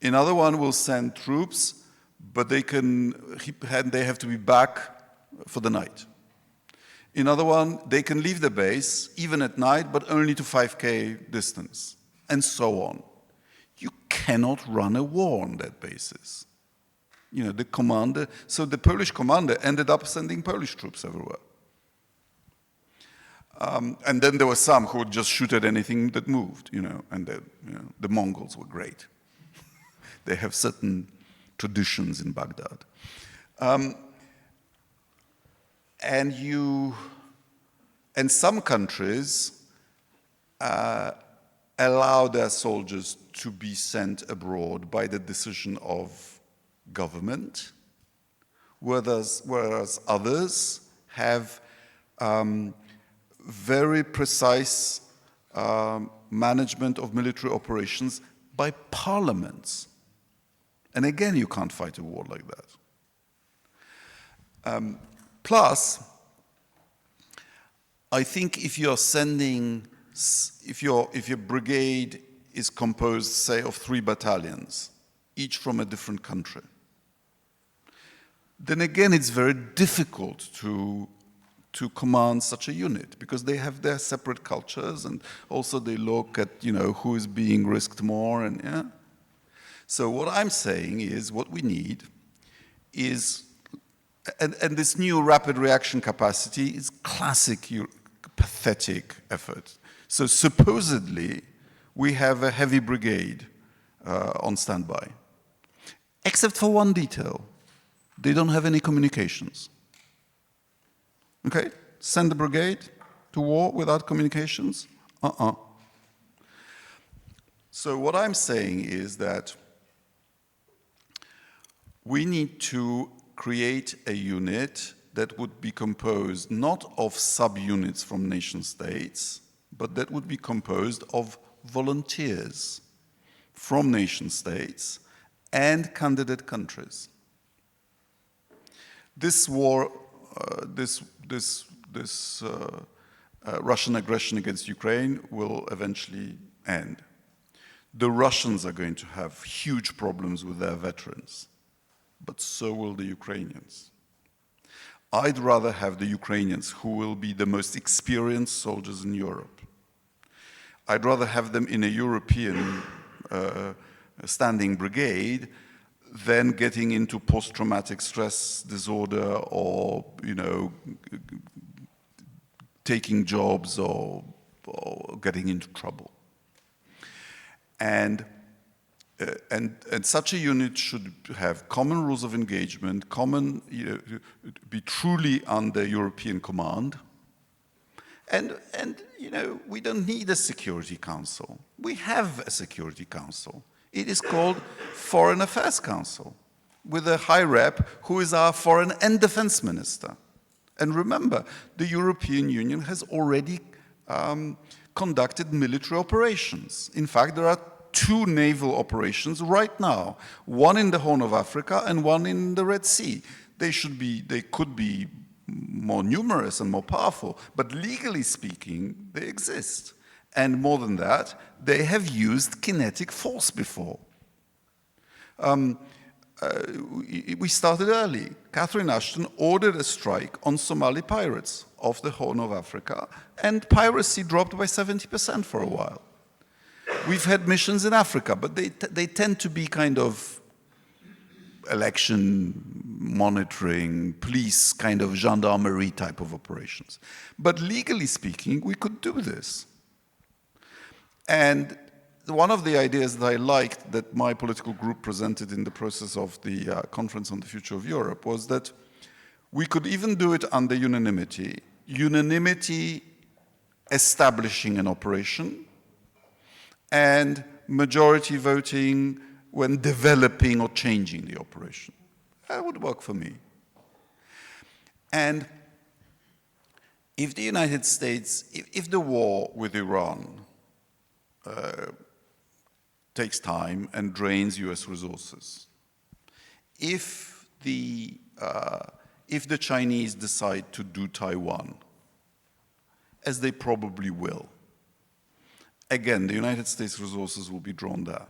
Another one will send troops, but they have to be back for the night. Another one, they can leave the base, even at night, but only to 5K distance, and so on. You cannot run a war on that basis. The commander, so the Polish commander ended up sending Polish troops everywhere. And then there were some who would just shoot at anything that moved, and the Mongols were great. They have certain traditions in Baghdad. And some countries allow their soldiers to be sent abroad by the decision of government, whereas others have very precise management of military operations by parliaments. And again, you can't fight a war like that. Plus, I think if you're sending, if your brigade is composed, say, of 3 battalions, each from a different country, then again it's very difficult to command such a unit, because they have their separate cultures, and also they look at, you know, who is being risked more, and yeah. So what I'm saying is what we need is, and this new rapid reaction capacity is classic pathetic effort. So supposedly we have a heavy brigade on standby, except for one detail. They don't have any communications. Okay? Send the brigade to war without communications? So what I'm saying is that we need to create a unit that would be composed not of subunits from nation states, but that would be composed of volunteers from nation states and candidate countries. This war, Russian aggression against Ukraine will eventually end. The Russians are going to have huge problems with their veterans, but so will the Ukrainians. I'd rather have the Ukrainians, who will be the most experienced soldiers in Europe. I'd rather have them in a European standing brigade than getting into post-traumatic stress disorder, or, you know, taking jobs or getting into trouble. And such a unit should have common rules of engagement, common, you know, be truly under European command. And you know, we don't need a Security Council. We have a Security Council. It is called Foreign Affairs Council, with a high rep who is our foreign and defense minister. And remember, the European Union has already conducted military operations. In fact, there are 2 naval operations right now, one in the Horn of Africa and one in the Red Sea. They could be more numerous and more powerful, but legally speaking, they exist. And more than that, they have used kinetic force before. We started early. Catherine Ashton ordered a strike on Somali pirates off the Horn of Africa, and piracy dropped by 70% for a while. We've had missions in Africa, but they tend to be kind of election monitoring, police kind of gendarmerie type of operations. But legally speaking, we could do this. And one of the ideas that I liked that my political group presented in the process of the Conference on the Future of Europe was that we could even do it under unanimity. Unanimity establishing an operation, and majority voting when developing or changing the operation. That would work for me. And if the United States, if the war with Iran takes time and drains US resources, if the Chinese decide to do Taiwan, as they probably will, again, the United States resources will be drawn there.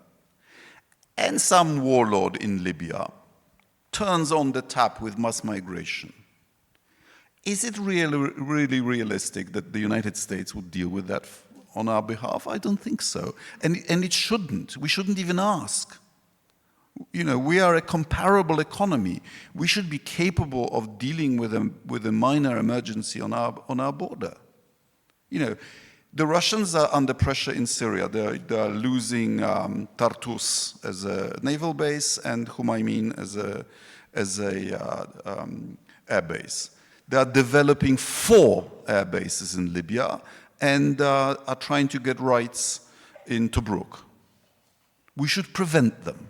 And some warlord in Libya turns on the tap with mass migration. Is it really realistic that the United States would deal with that on our behalf? I don't think so. And it shouldn't. We shouldn't even ask. You know, we are a comparable economy. We should be capable of dealing with a minor emergency on our border. You know, the Russians are under pressure in Syria. They are losing Tartus as a naval base and Humaimin as a air base. They are developing 4 air bases in Libya and are trying to get rights in Tobruk. We should prevent them.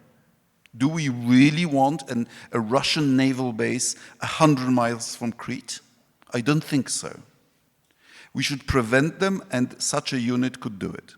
Do we really want a Russian naval base 100 miles from Crete? I don't think so. We should prevent them, and such a unit could do it.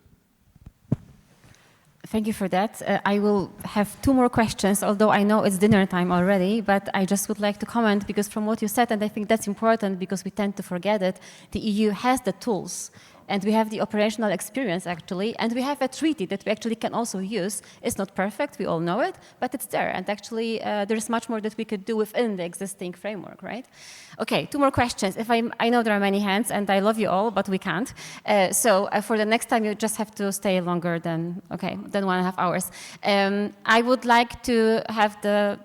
Thank you for that. I will have 2 more questions, although I know it's dinner time already, but I just would like to comment, because from what you said, and I think that's important because we tend to forget it, the EU has the tools and we have the operational experience actually, and we have a treaty that we actually can also use. It's not perfect, we all know it, but it's there, and actually there's much more that we could do within the existing framework, right? Okay, 2 more questions. I know there are many hands, and I love you all, but we can't. So for the next time, you just have to stay longer than 1.5 hours. I would like to have the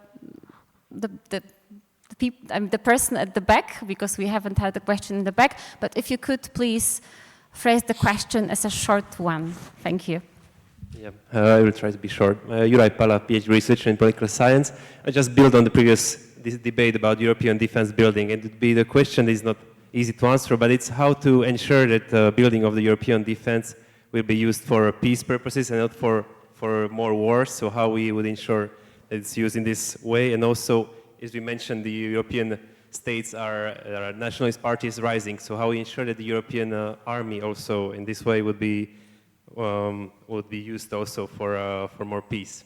person at the back, because we haven't had the question in the back, but if you could please phrase the question as a short one. Thank you. Yeah, I will try to be short. Juraj Pala, PhD researcher in political science. I just build on the previous debate about European defense building, and the question is not easy to answer, but it's how to ensure that the building of the European defense will be used for peace purposes and not for more wars. So how we would ensure that it's used in this way, and also, as we mentioned, the European states are nationalist parties rising. So how we ensure that the European army also in this way would be used also for more peace.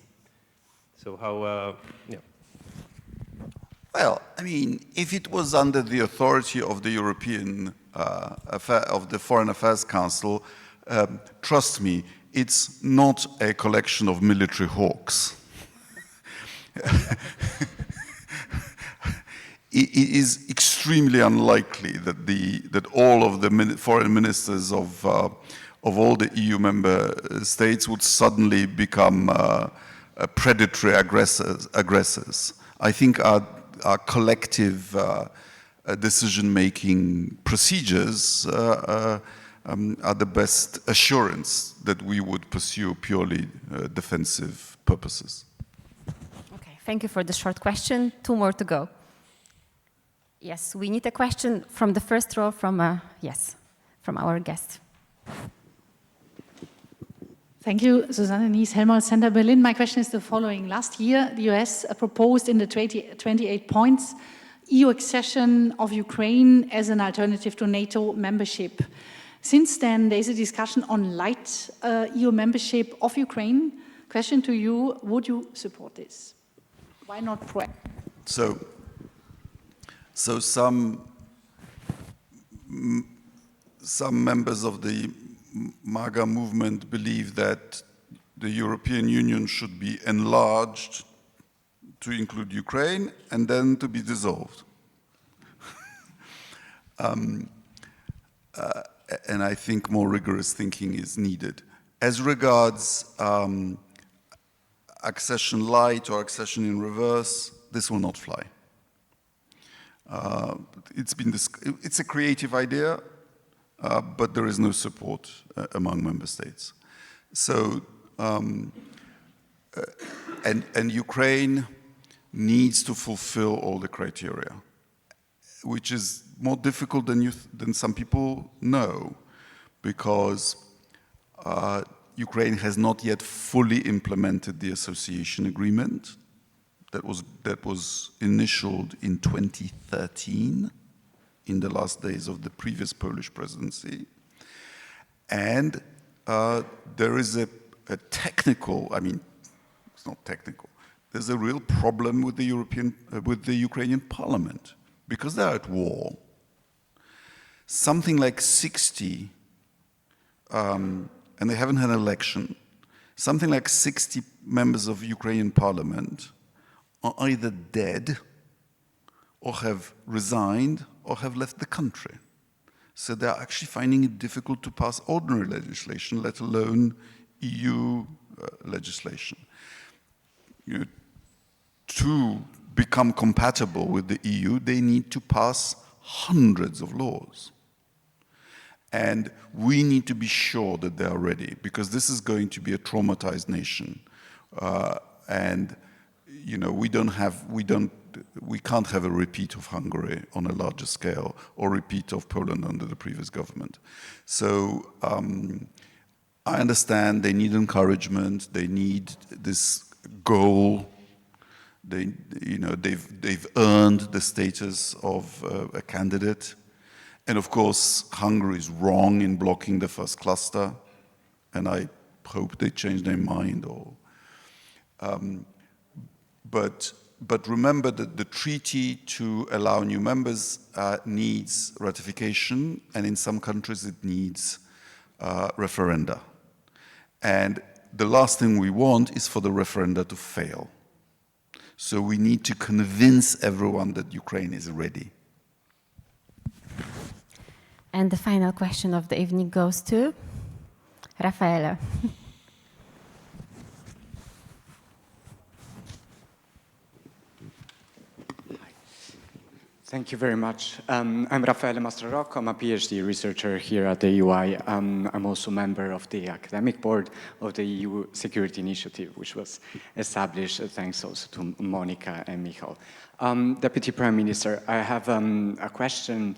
So how, yeah. Well, I mean, if it was under the authority of the European of the Foreign Affairs Council, trust me, it's not a collection of military hawks. It is extremely unlikely that all of the foreign ministers of all the EU member states would suddenly become predatory aggressors. I think our collective decision-making procedures are the best assurance that we would pursue purely defensive purposes. Okay, thank you for the short question. 2 more to go. Yes, we need a question from the first row from our guest. Thank you, Susanne Nies, Helmholtz Center Berlin. My question is the following. Last year, the US proposed in the 28 points EU accession of Ukraine as an alternative to NATO membership. Since then, there is a discussion on light EU membership of Ukraine. Question to you, would you support this? Why not pro? So some members of the MAGA movement believe that the European Union should be enlarged to include Ukraine and then to be dissolved. And I think more rigorous thinking is needed. As regards accession light or accession in reverse, this will not fly. It's a creative idea, but there is no support among member states. So, and Ukraine needs to fulfill all the criteria, which is more difficult than some people know, because Ukraine has not yet fully implemented the association agreement that was initialed in 2013, in the last days of the previous Polish presidency. And there is a technical, I mean, it's not technical, there's a real problem with the Ukrainian parliament, because they're at war. Something like 60, and they haven't had an election, something like 60 members of Ukrainian parliament are either dead or have resigned or have left the country. So they're actually finding it difficult to pass ordinary legislation, let alone EU legislation. You know, to become compatible with the EU, they need to pass hundreds of laws. And we need to be sure that they are ready, because this is going to be a traumatized nation. And you know, we can't have a repeat of Hungary on a larger scale, or repeat of Poland under the previous government. So I understand they need encouragement, they need this goal. They've earned the status of a candidate, And of course, Hungary is wrong in blocking the first cluster, and I hope they change their mind. But remember that the treaty to allow new members needs ratification, and in some countries it needs referenda. And the last thing we want is for the referenda to fail. So we need to convince everyone that Ukraine is ready. And the final question of the evening goes to Raffaele. Thank you very much. I'm Raffaele Mastrarocco. I'm a PhD researcher here at the UI. I'm also a member of the academic board of the EU Security Initiative, which was established thanks also to Monica and Michal. Deputy Prime Minister, I have a question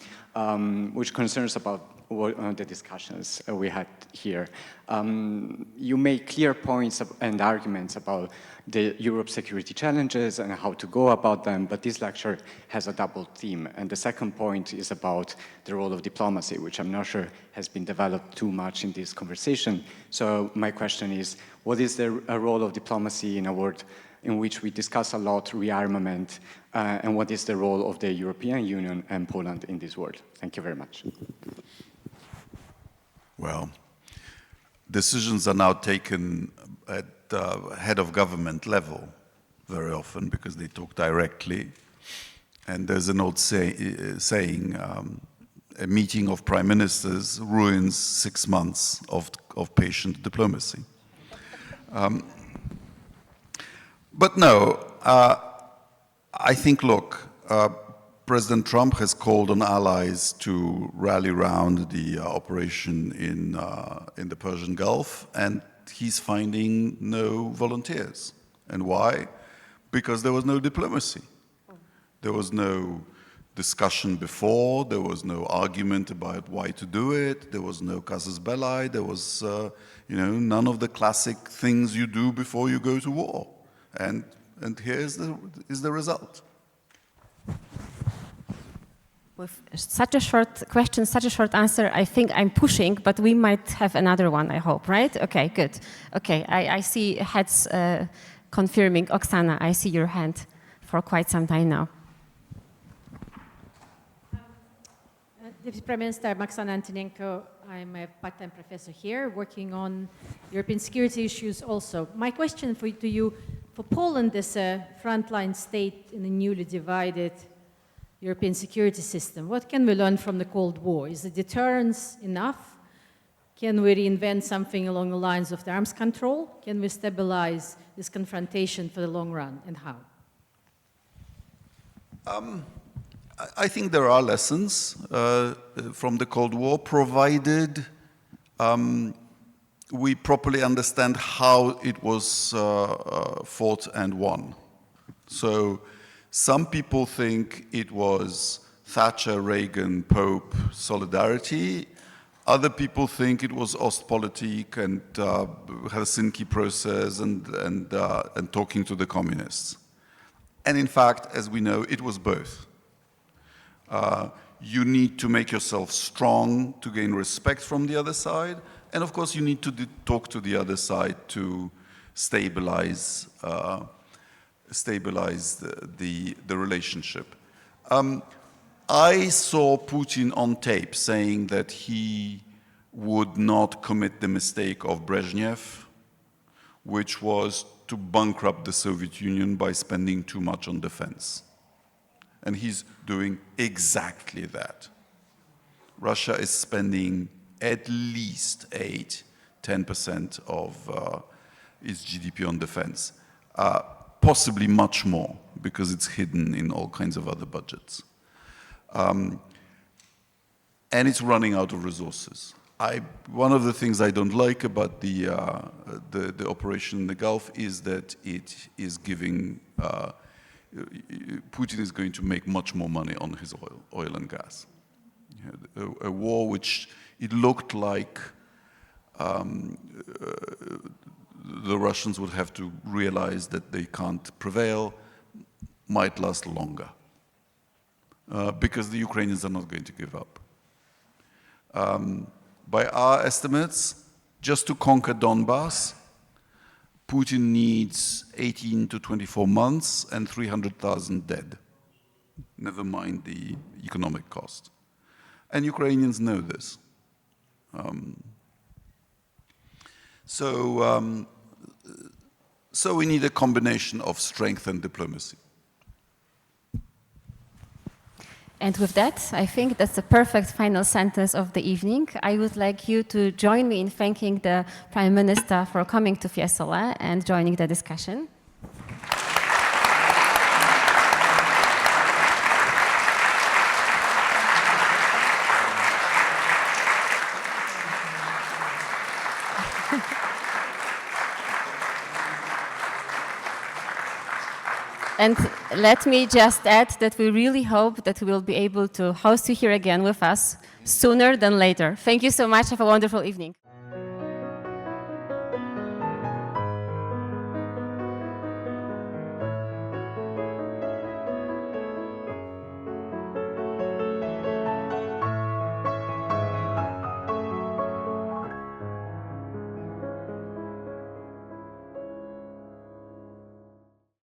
which concerns about the discussions we had here. You made clear points and arguments about the Europe security challenges and how to go about them, but this lecture has a double theme. And the second point is about the role of diplomacy, which I'm not sure has been developed too much in this conversation. So my question is, what is the role of diplomacy in a world in which we discuss a lot rearmament, and what is the role of the European Union and Poland in this world? Thank you very much. Well, decisions are now taken at head of government level very often because they talk directly. And there's an old saying, a meeting of prime ministers ruins 6 months of patient diplomacy. But no, I think, look, President Trump has called on allies to rally around the operation in the Persian Gulf, and he's finding no volunteers. And why? Because there was no diplomacy. There was no discussion before, there was no argument about why to do it, there was no casus belli, there was none of the classic things you do before you go to war. And here is the result. With such a short question, such a short answer, I think I'm pushing, but we might have another one, I hope, right? Okay, good. Okay, I see heads confirming. Oksana, I see your hand for quite some time now. Deputy Prime Minister, I'm Oksana Antonenko. I'm a part-time professor here, working on European security issues also. My question to you, for Poland as a frontline state in a newly divided European security system, what can we learn from the Cold War? Is the deterrence enough? Can we reinvent something along the lines of the arms control? Can we stabilize this confrontation for the long run, and how? I think there are lessons from the Cold War, provided we properly understand how it was fought and won. So some people think it was Thatcher, Reagan, Pope solidarity. Other people think it was Ostpolitik and Helsinki process and talking to the communists. And in fact, as we know, it was both. You need to make yourself strong to gain respect from the other side. And of course, you need to talk to the other side to stabilize the relationship. I saw Putin on tape saying that he would not commit the mistake of Brezhnev, which was to bankrupt the Soviet Union by spending too much on defense. And he's doing exactly that. Russia is spending at least 8-10% of its GDP on defense. Possibly much more, because it's hidden in all kinds of other budgets. And it's running out of resources. One of the things I don't like about the operation in the Gulf is that it is giving, Putin is going to make much more money on his oil and gas. A war which it looked like the Russians would have to realize that they can't prevail, might last longer. Because the Ukrainians are not going to give up. By our estimates, just to conquer Donbass, Putin needs 18 to 24 months and 300,000 dead. Never mind the economic cost. And Ukrainians know this. So we need a combination of strength and diplomacy. And with that, I think that's the perfect final sentence of the evening. I would like you to join me in thanking the Prime Minister for coming to Fiesole and joining the discussion. And let me just add that we really hope that we will be able to host you here again with us sooner than later. Thank you so much. Have a wonderful evening.